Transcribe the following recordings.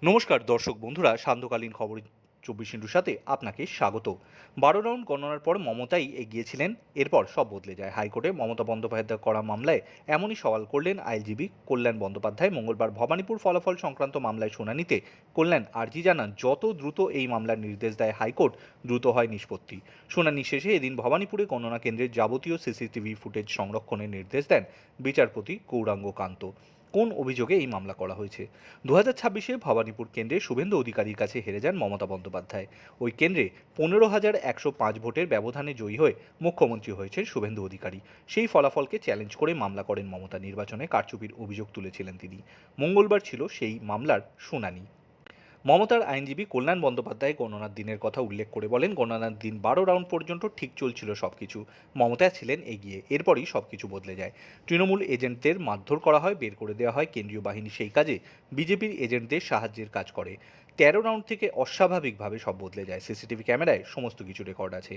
নমস্কার দর্শক বন্ধুরা, সান্ধ্যকালীন খবর 24 সাথে আপনাকে স্বাগত। 12 রাউন্ড গণনার পর মমতাই এগিয়েছিলেন, এরপর সব বদলে যায়। হাইকোর্টে মমতা বন্দ্যোপাধ্যায় করা মামলায় এমনই সওয়াল করলেন আইনজীবী কল্যাণ বন্দ্যোপাধ্যায়। মঙ্গলবার ভবানীপুর ফলাফল সংক্রান্ত মামলায় শুনানিতে কল্যাণ আর্জি জানান, যত দ্রুত এই মামলার নির্দেশ দেয় হাইকোর্ট, দ্রুত হয় নিষ্পত্তি। শুনানি শেষে এদিন ভবানীপুরে গণনা কেন্দ্রের যাবতীয় সিসিটিভি ফুটেজ সংরক্ষণের নির্দেশ দেন বিচারপতি গৌরাঙ্গ কান্ত। কোন অভিযোগে এই মামলা করা হয়েছে? 2026-এ ভবানীপুর কেন্দ্রে শুভেন্দু অধিকারীর কাছে হেরে যান মমতা বন্দ্যোপাধ্যায়। ওই কেন্দ্রে 15,105 ভোটের ব্যবধানে জয়ী হয়ে মুখ্যমন্ত্রী হয়েছেন শুভেন্দু অধিকারী। সেই ফলাফলকে চ্যালেঞ্জ করে মামলা করেন মমতা। নির্বাচনে কারচুপির অভিযোগ তুলেছিলেন তিনি। মঙ্গলবার ছিল সেই মামলার শুনানি। মমতার আইনজীবী কল্যাণ বন্দ্যোপাধ্যায় গণনার দিনের কথা উল্লেখ করে বলেন, গণনার দিন 12 রাউন্ড পর্যন্ত ঠিক চলছিল সবকিছু, মমতা ছিলেন এগিয়ে, এরপরই সবকিছু বদলে যায়। তৃণমূল এজেন্টদের মারধর করা হয়, বের করে দেওয়া হয়। কেন্দ্রীয় বাহিনী সেই কাজে বিজেপির এজেন্টদের সাহায্যের কাজ করে। 13 রাউন্ড থেকে অস্বাভাবিকভাবে সব বদলে যায়। সিসিটিভি ক্যামেরায় সমস্ত কিছু রেকর্ড আছে।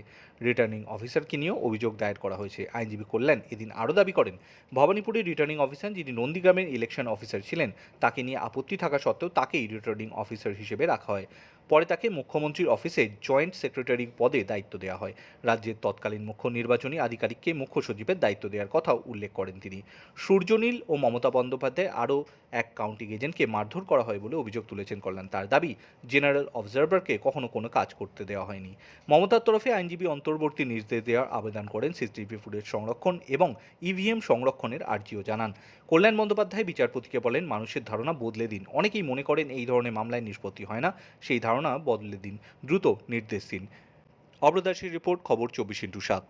রিটার্নিং অফিসারকে নিয়েও অভিযোগ দায়ের করা হয়েছে। আইনজীবী কল্যাণ এদিন আরও দাবি করেন, ভবানীপুরের রিটার্নিং অফিসার, যিনি নন্দীগ্রামের ইলেকশন অফিসার ছিলেন, তাকে নিয়ে আপত্তি থাকা সত্ত্বেও তাকেই রিটার্নিং অফিসার হিসেবে রাখা হয়। পরে তাকে মুখ্যমন্ত্রীর অফিসে জয়েন্ট সেক্রেটারি পদে দায়িত্ব দেওয়া হয়। রাজ্যের তৎকালীন মুখ্য নির্বাচনী আধিকারিককে মুখ্য সচিবের দায়িত্ব দেওয়ার কথাও উল্লেখ করেন তিনি। সূর্যনীল ও মমতা বন্দ্যোপাধ্যায় আরও এক কাউন্টিং এজেন্টকে মারধর করা হয় বলে অভিযোগ তুলেছেন কল্যাণ। তার দাবি, জেনারেল অবজারভারকে কখনো কোনো কাজ করতে দেওয়া হয়নি। মমতার তরফে আইনজীবী অন্তর্বর্তী নির্দেশ দেওয়ার আবেদন করেন। সিসিটিভি ফুটেজ সংরক্ষণ এবং ইভিএম সংরক্ষণের আর্জিও জানান। কল্যাণ বন্দ্যোপাধ্যায় বিচারপতিকে বলেন, মানুষের ধারণা বদলে দিন। অনেকেই মনে করেন এই ধরনের মামলায় নিষ্পত্তি হয় না, সেই ধারণা বদলে দিন, দ্রুত নির্দেশ দিন। অব্রদাসীর রিপোর্ট, খবর 24x7।